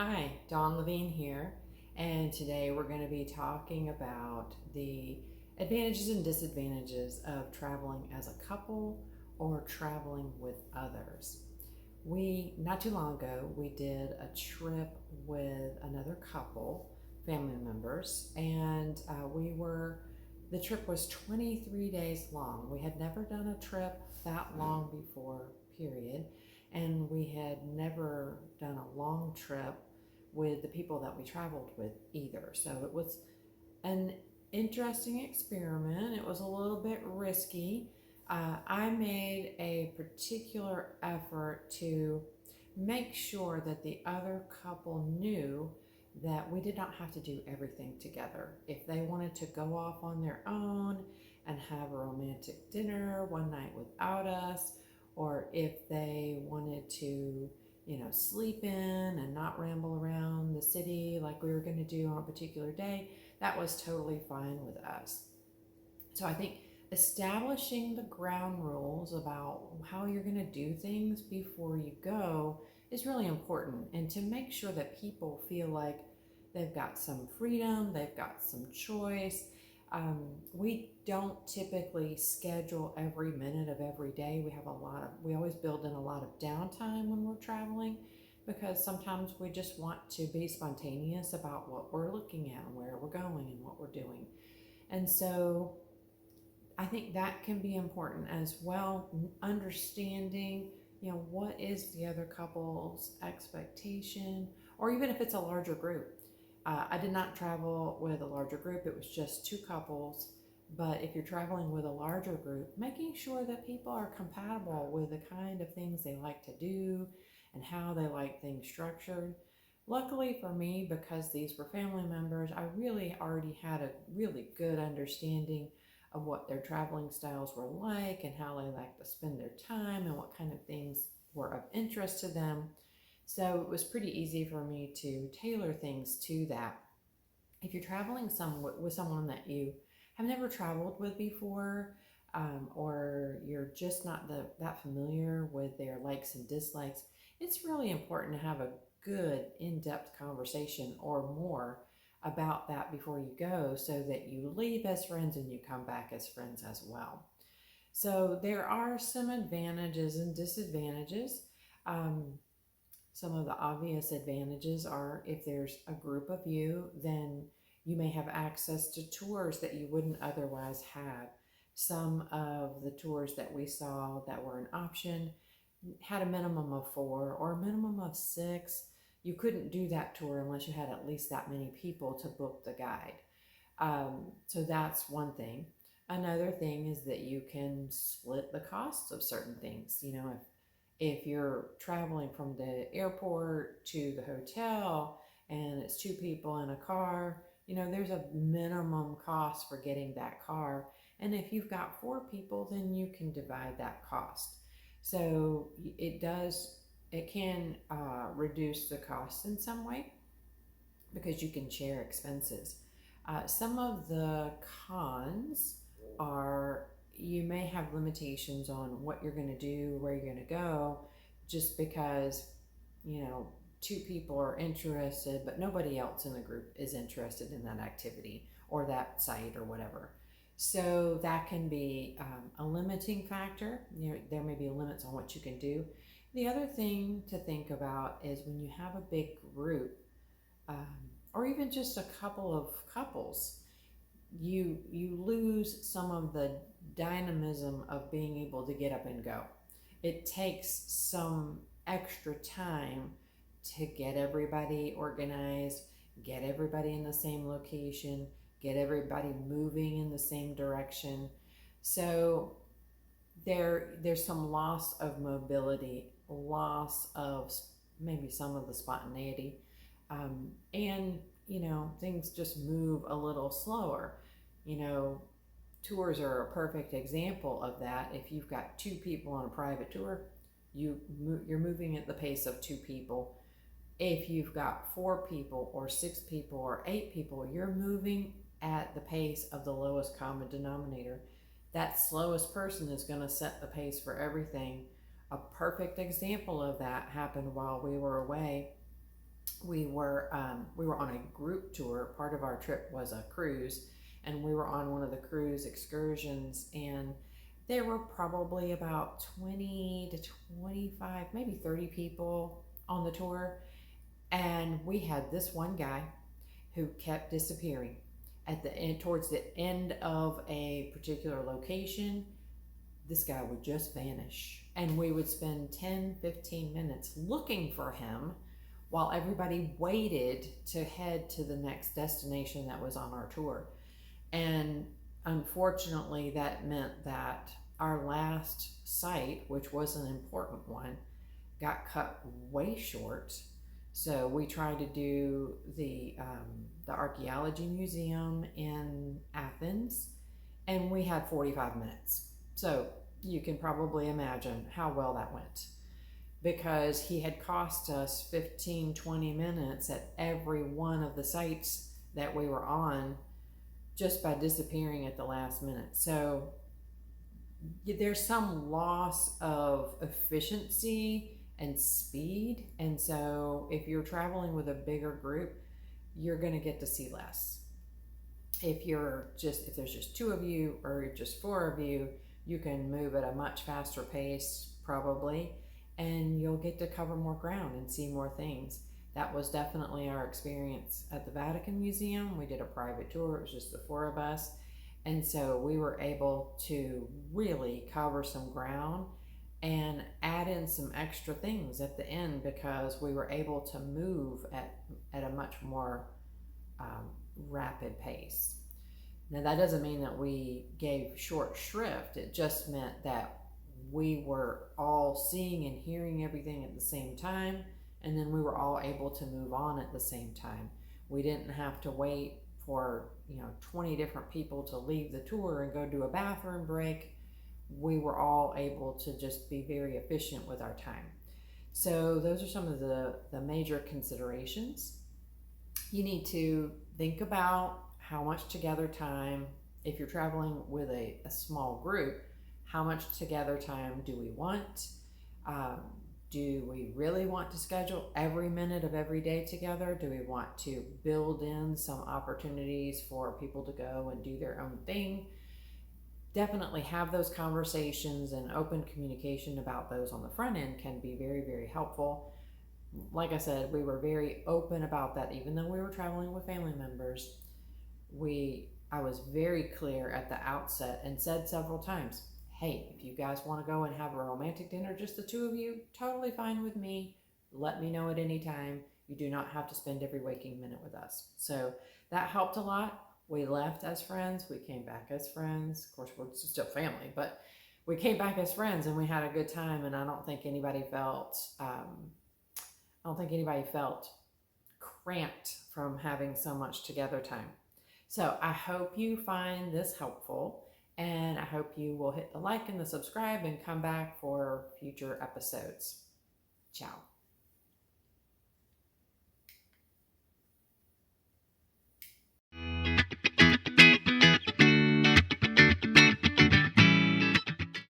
Hi, Dawn Levine here, and today we're going to be talking about the advantages and disadvantages of traveling as a couple or traveling with others. Not too long ago, we did a trip with another couple, family members, and the trip was 23 days long. We had never done a trip that long before, period, and we had never done a long trip with the people that we traveled with either. So it was an interesting experiment. It was a little bit risky. I made a particular effort to make sure that the other couple knew that we did not have to do everything together. If they wanted to go off on their own and have a romantic dinner one night without us, or if they wanted to, sleep in and not ramble around the city like we were going to do on a particular day, that was totally fine with us. So I think establishing the ground rules about how you're going to do things before you go is really important, and to make sure that people feel like they've got some freedom, they've got some choice. We don't typically schedule every minute of every day. We always build in a lot of downtime when we're traveling, because sometimes we just want to be spontaneous about what we're looking at and where we're going and what we're doing. And so I think that can be important as well, understanding, what is the other couple's expectation, or even if it's a larger group. I did not travel with a larger group, it was just two couples. But if you're traveling with a larger group, making sure that people are compatible with the kind of things they like to do and how they like things structured. Luckily for me, because these were family members, I really already had a really good understanding of what their traveling styles were like and how they like to spend their time and what kind of things were of interest to them. So it was pretty easy for me to tailor things to that. If you're traveling with someone that you have never traveled with before, or you're just not that familiar with their likes and dislikes, it's really important to have a good in-depth conversation or more about that before you go, so that you leave as friends and you come back as friends as well. So there are some advantages and disadvantages. Um, some of the obvious advantages are, if there's a group of you, then you may have access to tours that you wouldn't otherwise have. Some of the tours that we saw that were an option had a minimum of 4 or a minimum of 6. You couldn't do that tour unless you had at least that many people to book the guide. So that's one thing. Another thing is that you can split the costs of certain things. If you're traveling from the airport to the hotel and it's 2 people in a car, there's a minimum cost for getting that car. And if you've got 4 people, then you can divide that cost. So it can reduce the cost in some way, because you can share expenses. Some of the cons are, you may have limitations on what you're going to do, where you're going to go, just because, 2 people are interested, but nobody else in the group is interested in that activity or that site or whatever. So that can be a limiting factor. There may be limits on what you can do. The other thing to think about is, when you have a big group, or even just a couple of couples, you lose some of the dynamism of being able to get up and go. It takes some extra time to get everybody organized, get everybody in the same location, get everybody moving in the same direction. So there's some loss of mobility, loss of maybe some of the spontaneity, and things just move a little slower. Tours are a perfect example of that. If you've got 2 people on a private tour, you're moving at the pace of 2 people. If you've got 4 people or 6 people or 8 people, you're moving at the pace of the lowest common denominator. That slowest person is going to set the pace for everything. A perfect example of that happened while we were away. we were on a group tour. Part of our trip was a cruise, and we were on one of the cruise excursions, and there were probably about 20 to 25, maybe 30 people on the tour. And we had this one guy who kept disappearing at the end, towards the end of a particular location. This guy would just vanish, and we would spend 10-15 minutes looking for him while everybody waited to head to the next destination that was on our tour. And unfortunately, that meant that our last site, which was an important one, got cut way short. So we tried to do the archaeology museum in Athens, and we had 45 minutes. So you can probably imagine how well that went, because he had cost us 15-20 minutes at every one of the sites that we were on just by disappearing at the last minute. So there's some loss of efficiency and speed. And so if you're traveling with a bigger group, you're going to get to see less. If there's just two of you or just four of you, you can move at a much faster pace probably, and you'll get to cover more ground and see more things. That was definitely our experience at the Vatican Museum. We did a private tour. It was just the four of us. And so we were able to really cover some ground and add in some extra things at the end, because we were able to move at a much more rapid pace. Now, that doesn't mean that we gave short shrift. It just meant that we were all seeing and hearing everything at the same time, and then we were all able to move on at the same time. We didn't have to wait for 20 different people to leave the tour and go do a bathroom break. We were all able to just be very efficient with our time. So those are some of the major considerations. You need to think about how much together time, if you're traveling with a small group, how much together time do we want? Do we really want to schedule every minute of every day together? Do we want to build in some opportunities for people to go and do their own thing? Definitely have those conversations, and open communication about those on the front end can be very, very helpful. Like I said, we were very open about that. Even though we were traveling with family members, I was very clear at the outset and said several times, hey, if you guys want to go and have a romantic dinner, just the two of you, totally fine with me. Let me know at any time. You do not have to spend every waking minute with us. So that helped a lot. We left as friends. We came back as friends. Of course, we're still family, but we came back as friends, and we had a good time. And I don't think anybody felt cramped from having so much together time. So I hope you find this helpful. And I hope you will hit the like and the subscribe and come back for future episodes. Ciao.